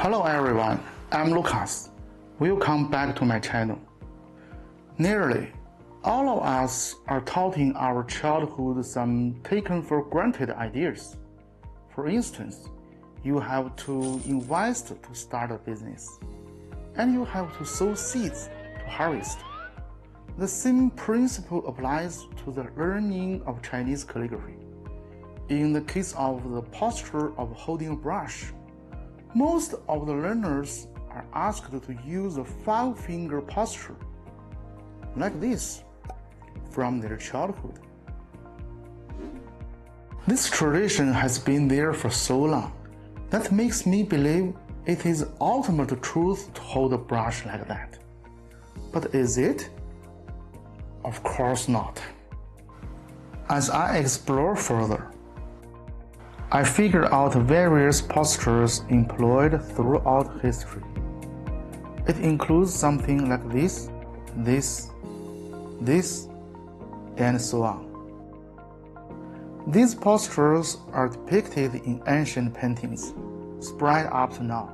Hello everyone, I'm Lucas. Welcome back to my channel. Nearly all of us are taught in our childhood some taken for granted ideas. For instance, you have to invest to start a business, and you have to sow seeds to harvest. The same principle applies to the learning of Chinese calligraphy. In the case of the posture of holding a brush, most of the learners are asked to use a 5-finger posture, like this, from their childhood. This tradition has been there for so long that makes me believe it is ultimate truth to hold a brush like that. But is it? Of course not. As I explore further, I figured out various postures employed throughout history. It includes something like this, and so on. These postures are depicted in ancient paintings, spread up to now.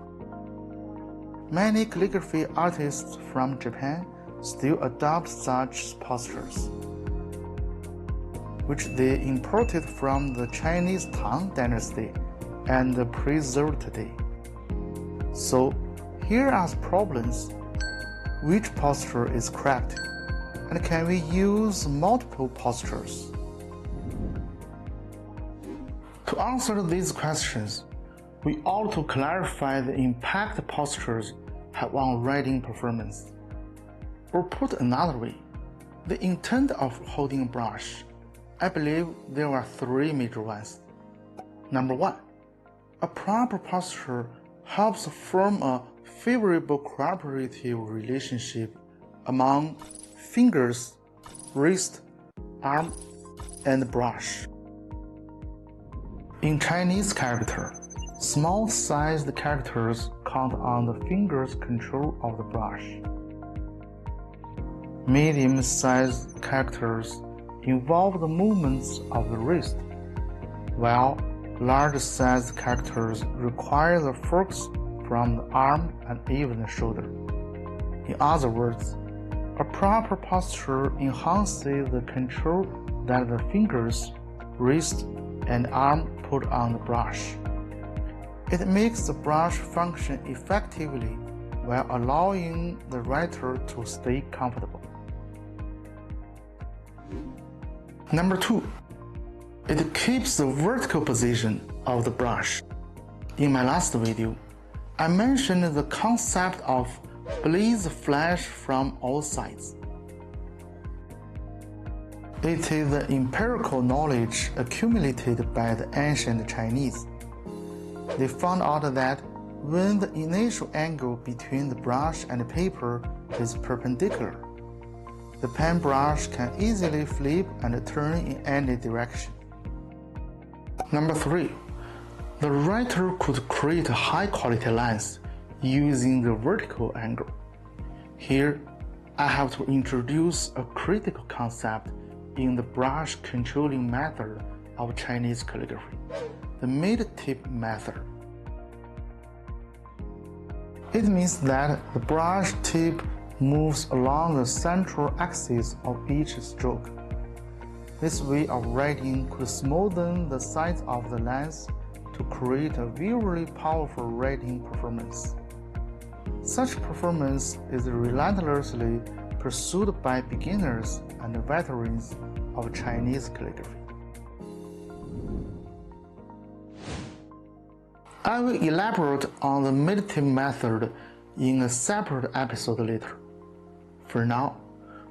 Many calligraphy artists from Japan still adopt such postures, which they imported from the Chinese Tang Dynasty and preserved today. So, here are problems. Which posture is correct? And can we use multiple postures? To answer these questions, we ought to clarify the impact postures have on writing performance. Or put another way, the intent of holding a brush. I believe there are 3 major ones. Number 1, a proper posture helps form a favorable cooperative relationship among fingers, wrist, arm, and brush. In Chinese character, small-sized characters count on the fingers' control of the brush. Medium-sized characters involve the movements of the wrist, while large-sized characters require the focus from the arm and even the shoulder. In other words, a proper posture enhances the control that the fingers, wrist, and arm put on the brush. It makes the brush function effectively while allowing the writer to stay comfortable. Number 2, it keeps the vertical position of the brush. In my last video, I mentioned the concept of blaze flash from all sides. It is the empirical knowledge accumulated by the ancient Chinese. They found out that when the initial angle between the brush and the paper is perpendicular, the pen brush can easily flip and turn in any direction. Number 3, the writer could create high-quality lines using the vertical angle. Here, I have to introduce a critical concept in the brush controlling method of Chinese calligraphy, the mid-tip method. It means that the brush tip moves along the central axis of each stroke. This way of writing could smoothen the sides of the lines to create a visually powerful writing performance. Such performance is relentlessly pursued by beginners and veterans of Chinese calligraphy. I will elaborate on the mid-tip method in a separate episode later. For now,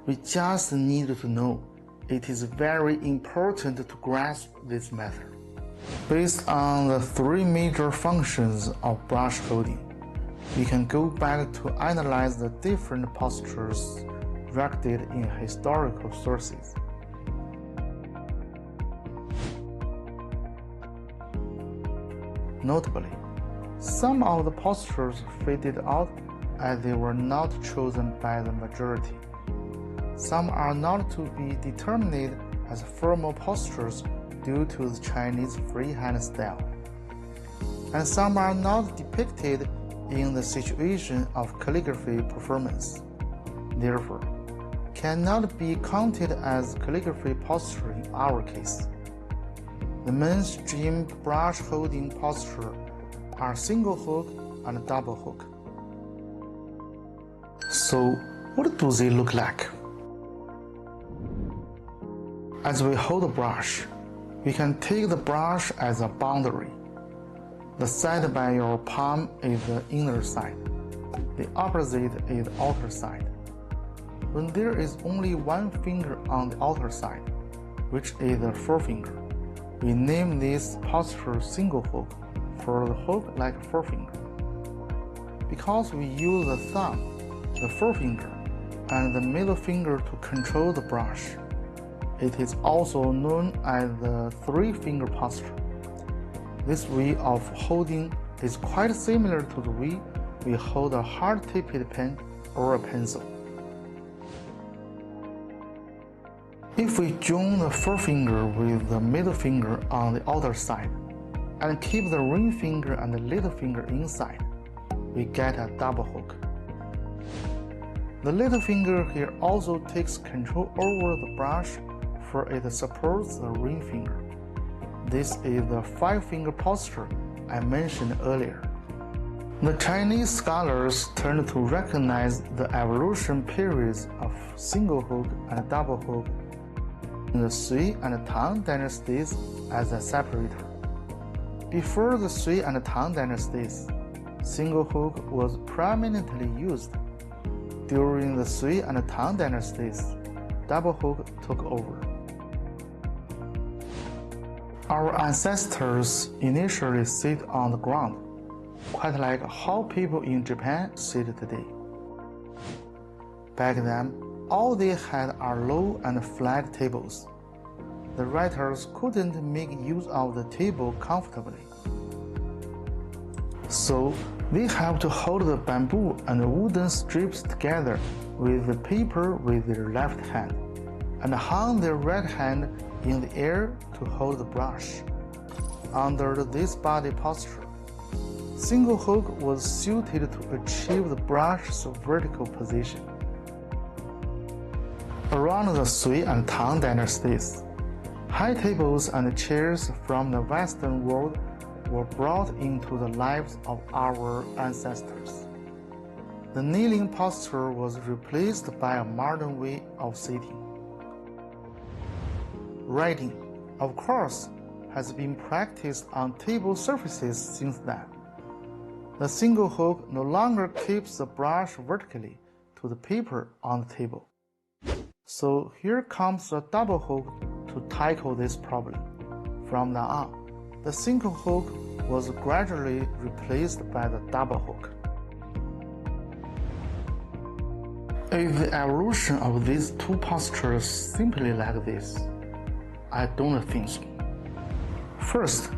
we just need to know it is very important to grasp this method. Based on the 3 major functions of brush holding, we can go back to analyze the different postures recorded in historical sources. Notably, some of the postures faded out as they were not chosen by the majority. Some are not to be determined as formal postures due to the Chinese freehand style, and some are not depicted in the situation of calligraphy performance, therefore, cannot be counted as calligraphy posture in our case. The mainstream brush holding posture are single hook and double hook. So, what do they look like? As we hold the brush, we can take the brush as a boundary. The side by your palm is the inner side. The opposite is the outer side. When there is only one finger on the outer side, which is the forefinger, we name this posture single hook for the hook like forefinger. Because we use the thumb, the forefinger, and the middle finger to control the brush, it is also known as the three-finger posture. This way of holding is quite similar to the way we hold a hard-tipped pen or a pencil. If we join the forefinger with the middle finger on the outer side and keep the ring finger and the little finger inside, we get a double hook. The little finger here also takes control over the brush, for it supports the ring finger. This is the five-finger posture I mentioned earlier. The Chinese scholars turned to recognize the evolution periods of single hook and double hook in the Sui and Tang dynasties as a separator. Before the Sui and Tang dynasties, single hook was prominently used. During the Sui and Tang dynasties, double hook took over. Our ancestors initially sit on the ground, quite like how people in Japan sit today. Back then, all they had are low and flat tables. The writers couldn't make use of the table comfortably. So, they have to hold the bamboo and the wooden strips together with the paper with their left hand, and hang their right hand in the air to hold the brush. Under this body posture, single hook was suited to achieve the brush's vertical position. Around the Sui and Tang dynasties, high tables and chairs from the Western world were brought into the lives of our ancestors. The kneeling posture was replaced by a modern way of sitting. Writing, of course, has been practiced on table surfaces since then. The single hook no longer keeps the brush vertically to the paper on the table. So here comes the double hook to tackle this problem. From now on, the single hook was gradually replaced by the double hook. Is the evolution of these two postures simply like this? I don't think so. First,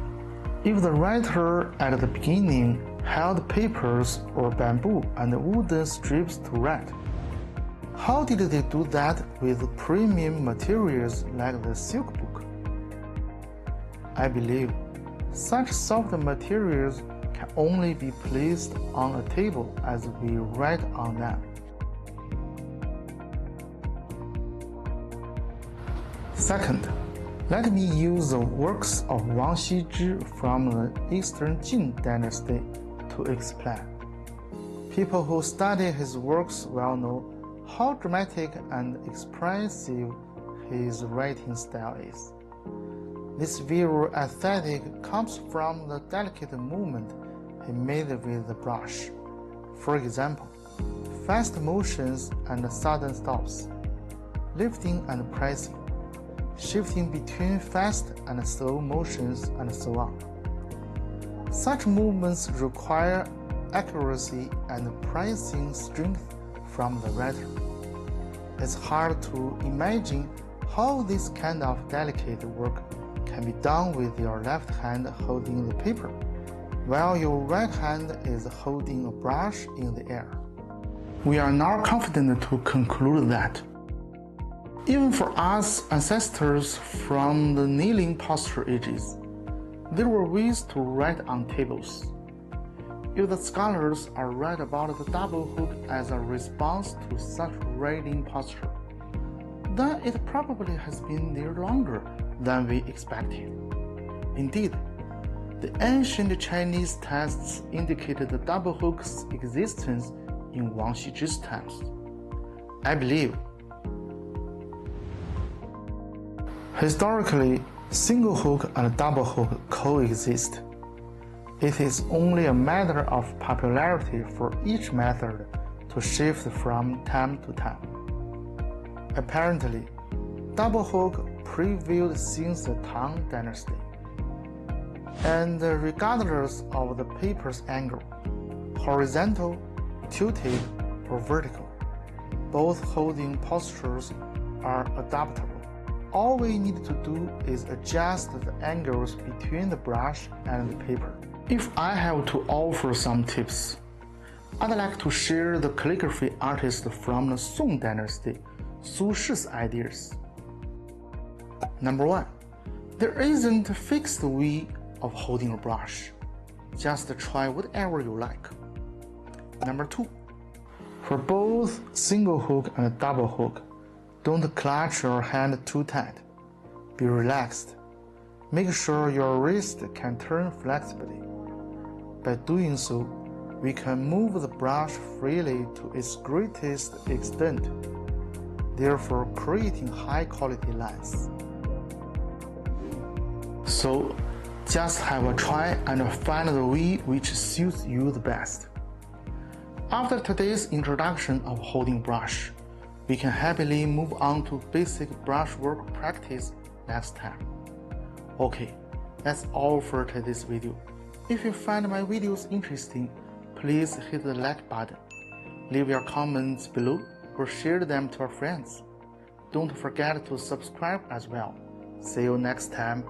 if the writer at the beginning held papers or bamboo and wooden strips to write, how did they do that with premium materials like the silk book? I believe such soft materials can only be placed on a table as we write on them. Second, let me use the works of Wang Xizhi from the Eastern Jin dynasty to explain. People who study his works well know how dramatic and expressive his writing style is. This visual aesthetic comes from the delicate movement he made with the brush. For example, fast motions and sudden stops, lifting and pressing, shifting between fast and slow motions, and so on. Such movements require accuracy and pressing strength from the writer. It's hard to imagine how this kind of delicate work can be done with your left hand holding the paper, while your right hand is holding a brush in the air. We are now confident to conclude that even for us ancestors from the kneeling posture ages, there were ways to write on tables. If the scholars are right about the double hook as a response to such reading posture, then it probably has been there longer than we expected. Indeed, the ancient Chinese texts indicated the double hook's existence in Wang Xizhi's times. I believe. Historically, single hook and double hook coexist. It is only a matter of popularity for each method to shift from time to time. Apparently, double hook prevailed since the Tang Dynasty, and regardless of the paper's angle, horizontal, tilted, or vertical, both holding postures are adaptable. All we need to do is adjust the angles between the brush and the paper. If I have to offer some tips, I'd like to share the calligraphy artist from the Song Dynasty, Su Shi's ideas. Number 1. There isn't a fixed way of holding a brush. Just try whatever you like. Number 2. For both single hook and double hook, don't clutch your hand too tight. Be relaxed. Make sure your wrist can turn flexibly. By doing so, we can move the brush freely to its greatest extent, therefore creating high-quality lines. So, just have a try and find the way which suits you the best. After today's introduction of holding brush, we can happily move on to basic brushwork practice next time. Okay, that's all for today's video. If you find my videos interesting, please hit the like button, leave your comments below, or share them to your friends. Don't forget to subscribe as well. See you next time.